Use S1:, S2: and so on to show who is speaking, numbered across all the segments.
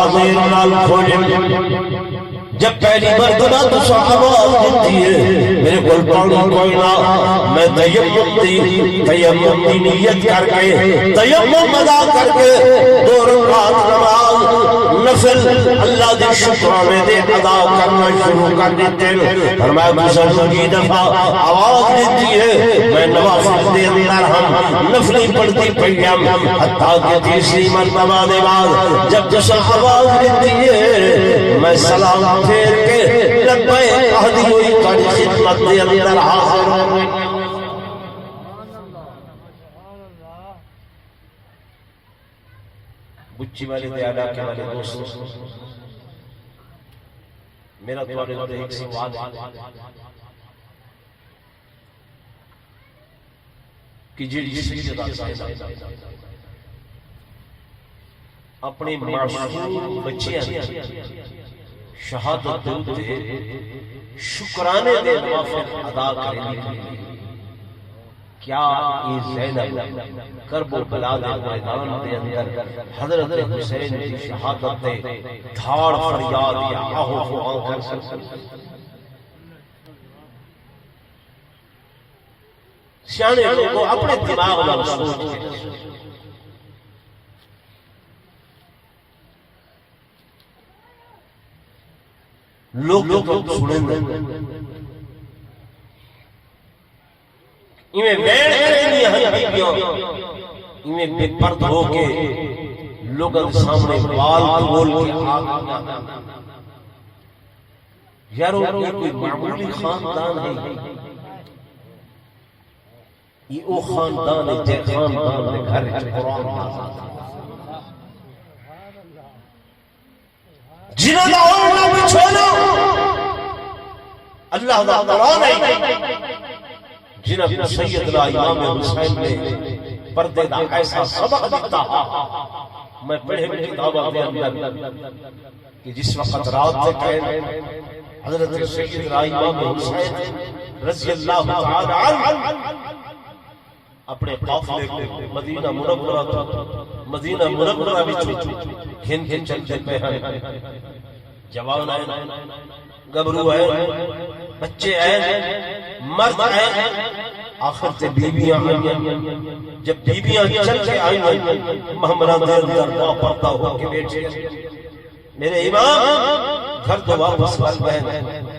S1: ضمیر نال کھولے جب پہلی مرتبہ تو آواز دیتی ہے میرے کو کوئی نہ میں تیمم کی نیت کر کے تیمم ادا کر کے 2 رکعت نماز نفل اللہ دے شکرانے دے ادا کرنا شروع کر دیتے ہیں۔ فرمایا مسلم کی دفعہ آواز دیتی ہے میں نوافل دے اندر ہم نفلی پڑھتی پڑھیم حتیٰ کہ تیسری مرتبہ دے بعد جب جسم آواز دیتی ہے میں سلام پھیر کے لبے اہدی ہوئی کڑی خدمت دے اندر حاضر ہوں۔ بچی والے دے علاقے والے دوستوں میرا تمہارے لئے ایک سوال ہے کہ جڑی سیدہ صاحبہ اپنے معصوم بچیاں شہادت دے شکرانے دے نوافل ادا کرنے کے لیے کیا یہ زینب کرب و بلا دے میدان دے اندر حضرت حسین کی شہادت دے دھاڑ فریاد یا آہو فوان کر سکتے سیانے لوگوں اپنے دماغ میں سوچ کے لوگ سنیں گے انہیں بیڑ کریں ہم بیبیوں انہیں بے پرد ہو کے لوگوں کے سامنے بال کھول کے یارو یہ کوئی معمولی خاندان ہے یہ او خاندان ہے جے خاندان ہے گھر قرآن نازل جنہوں نے اوڑنا بچھونا اللہ دا قرآن ہے جنہوں سیدنا امام حسین نے پردے دا ایسا سبق دیتا میں پڑھے میں کتابہ دے اندر کہ جس وقت رات سے کہے حضرت سیدنا امام حسین رضی اللہ تعالی عنہ اپنے قافلے کو مدینہ منورہ بچو گھن گھن چلتے پہ ہیں جوان آئے گبرو آئے بچے آئے مرد آئے آخر سے بیبیاں آئیں جب بیبیاں چل کے آئیں محمران دے اندر دعا پڑتا ہو کے بیٹھے میرے امام گھر تو واپس کر بہن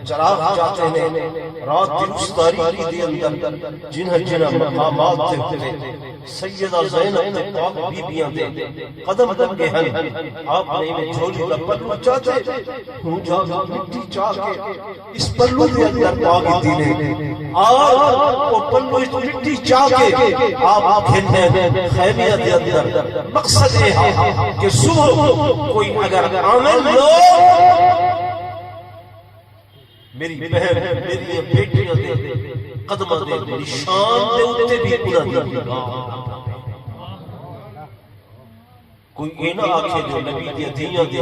S1: چراغ جاتے ہیں رات کی اس تاریخی دے اندر جنہ مقامات دے ہوتے سیدہ زینب تے پاک بیبیاں دے قدم دنگے ہیں آپ نے میں جھولی کا پلو چاہتے ہوں جا مٹی چاہ کے اس پلو دے اندر پاک دینے آپ وہ پلو اس مٹی چاہ کے آپ کھلنے خیمیہ دے اندر مقصد ہے کہ صبح کوئی اگر عامل لوگ میری بہن میری بیٹیاں دے قدمہ دے نشان دے اتے بھی پورا دے کوئی اینا آکھے جو نبی دے دیاں دے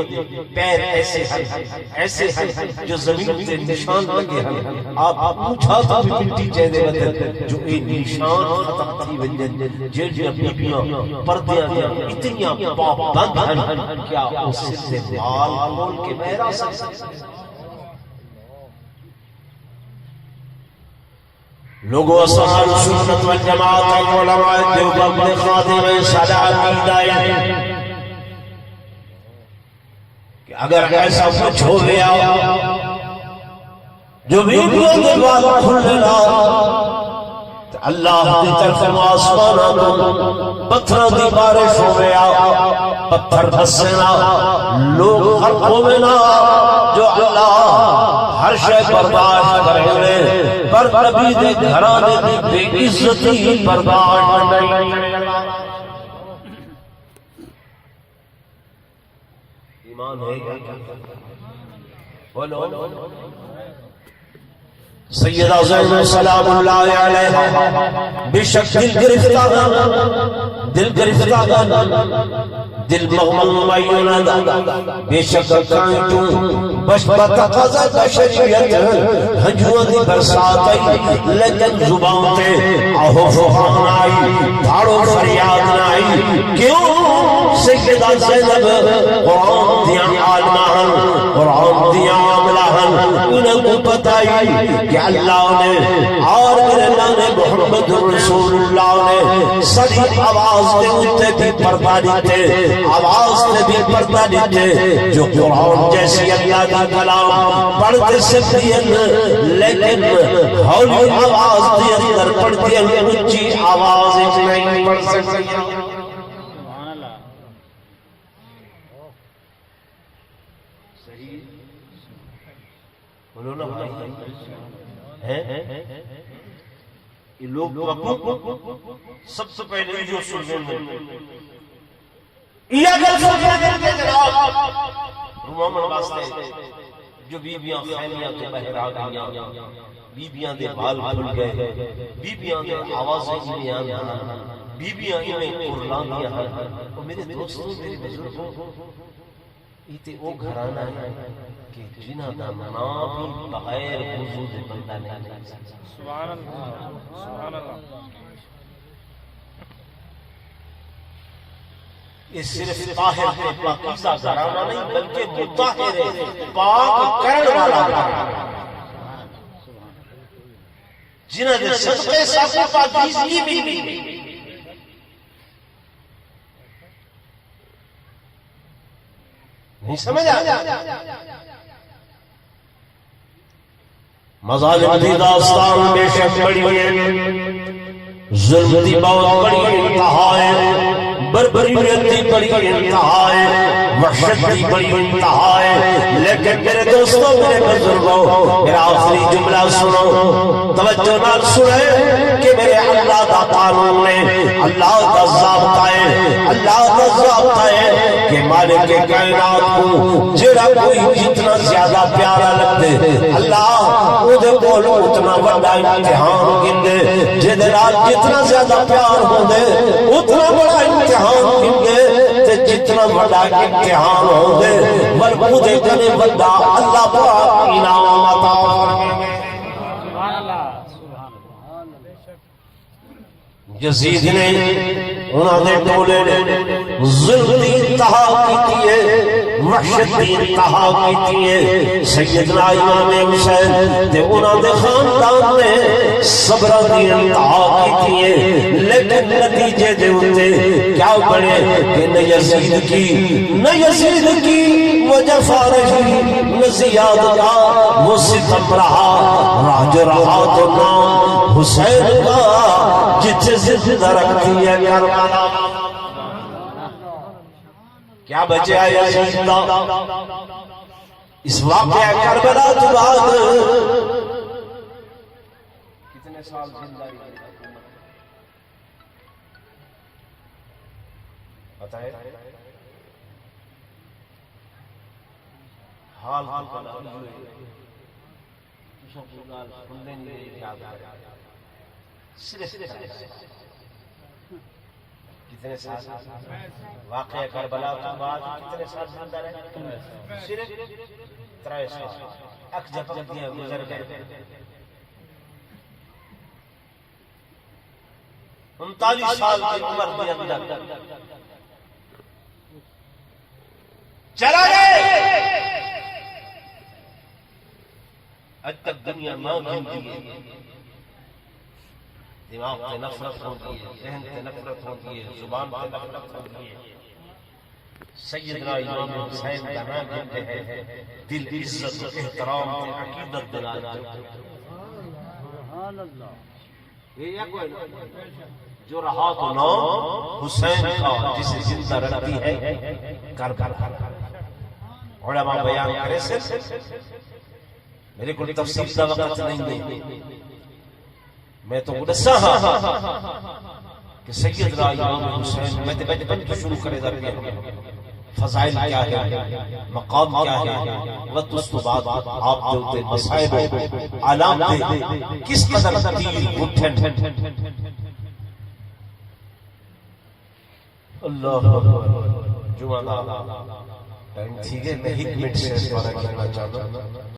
S1: پیر ایسے ہیں جو زمین تے نشان لگے ہیں آپ پوچھا تھا بھی مٹی چہدے بدل جو ایک نشان ختم تھی وجن جیڑیاں بیبیاں پردیاں دیا اتنیاں پابند ہیں کیا اس سے بال کھول کے بہرا سکتے لوگوں اصحاب سنت والجماعت علماء دیوبند خادم سادہ عقیدہ کہ اگر ایسا کچھ ہو گیا جو بیبیوں کے بعد کھلنا اللہ کی طرف آسمانہ کو پتھر دی بارش ہو گیا پتھر بسنا لوگ حق ہونا جو اللہ ہر شے برداشت کرے پر نبی دے گھرانے دی بے عزتی برداشت نہیں ایمان ہے بولو سیدہ زینب سلام اللہ علیہ بے شک دل گرفتہ دل مغمل معیونہ بے شک کانٹوں بشبت قضا شریعت ہجوہ دی برسات آئی لیکن زبان تے آہو فہان آئی دھاڑو فریاد آئی کیوں سیدہ زینب قرآن دیاں فرمائی کہ اللہ نے اور میرے نانے محمد رسول اللہ نے سڑی آواز دے اتے بھی پردہ دیتے، آواز دے بھی پردہ دیتے، جو قرآن جیسی اللہ کا کلام پڑھتے سکتی ہیں لیکن ہولی آواز دے اندر پڑھتی ہیں، اچھی آواز نہیں پڑھ سکتی ہیں۔ بولو نا بھائی ہیں یہ لوگ سب سے پہلے جو سننے میں یہ اگر سننے کے جناب رومن واسطے جو بیبیاں خیمیاں تو بہر آ گئیاں، بیبیاں دے بال کھل گئے، بیبیاں دے آوازیں میں آنا، بیبیاں میں قرلان دیا ہے۔ اور میرے دوستوں میرے بزرگوں یہ وہ گھرانا ہے کہ جنہ دا نام بھی بغیر وضو دے بندہ نہیں۔ سبحان اللہ، سبحان اللہ۔ یہ صرف طاہر ہے، پاکیزہ گھرانہ نہیں بلکہ مطہر ہے، پاک کرن والا گھرانہ، جنہ دے صدقے ساتھ پاکیزگی بھی نہیں۔ نہیں سمجھا؟ مظالم دی داستان بے شک بڑی ہے، ظلم دی بہت بڑی انتہا ہے، بربریت دی بڑی انتہا ہے، وحشت کی بڑی انتہا ہے، لیکن میرے دوستوں میرے بزرگوں میرا آخری جملہ سنو، توجہ نال سنیں کہ میرے اللہ کا قانون ہے، اللہ کا ضابطہ ہے، اللہ کا ضابطہ ہے کہ مالک کائنات کو جڑا کوئی جتنا زیادہ پیارا لگتے اللہ اودے کول اتنا بڑا امتحان گندے، جدے نال جتنا زیادہ پیار ہوندے اتنا بڑا امتحان گندے، تے جتنا بڑا امتحان ہوندے ور اودے کنے بندہ اللہ پاک انعام عطا فرمائے۔ سبحان اللہ، سبحان اللہ۔ یزید نے انہوں نے ٹولے نے ظلم دی انتہا کی ہے، وحشت دی انتہا کی ہے، سیدنا امام حسین تے انہوں نے خاندان نے صبر دی انتہا کی ہے، لیکن نتیجے دے ہوتے کیا بڑے کہ نہ یزید کی وہ جفا رہی، نہ زیاد کا وہ ستم رہا، راج رہا تو نام حسین کا جتھے زندہ رکھتی ہے کربلا۔ کیا بچے آیا زندہ اس واقعہ کربلا کے بعد کتنے سال زندہ رہی بتائے؟ حال کا صرف کتنے سال واقعہ کربلا کے بعد کتنے سال زندہ رہے؟ صرف 3 سال۔ اک جب جدیاں گزر گئے 39 سال کی عمر کے اندر چلا گئے، آج تک دنیا نہ گھنتی ہے، دماغ سے نفرت ہوتی ہے، ذہن سے نفرت ہوتی ہے، زبان سے نفرت ہوتی ہے۔ سیدنا امام حسین کا نام لیتے ہیں، دل عزت احترام سے عقیدت دلا جاتے ہیں۔ جو رہا تو نام حسین کا جسے زندہ رکھتی ہے کربلا۔ علماء بیان کرے سے میرے کو تفصیل کا وقت نہیں دے، میں تو گدسا کہ سیدنا امام حسین میں تو شروع کرے دا پیا فضائل کیا ہے، مقام کیا ہے، وقت اس تو بعد آپ جو تے مصائب علام دے کس قدر تیر اٹھن۔ اللہ جمعہ ٹائم تھی گئے، میں 1 منٹ سے اس بارے کہنا چاہتا ہوں۔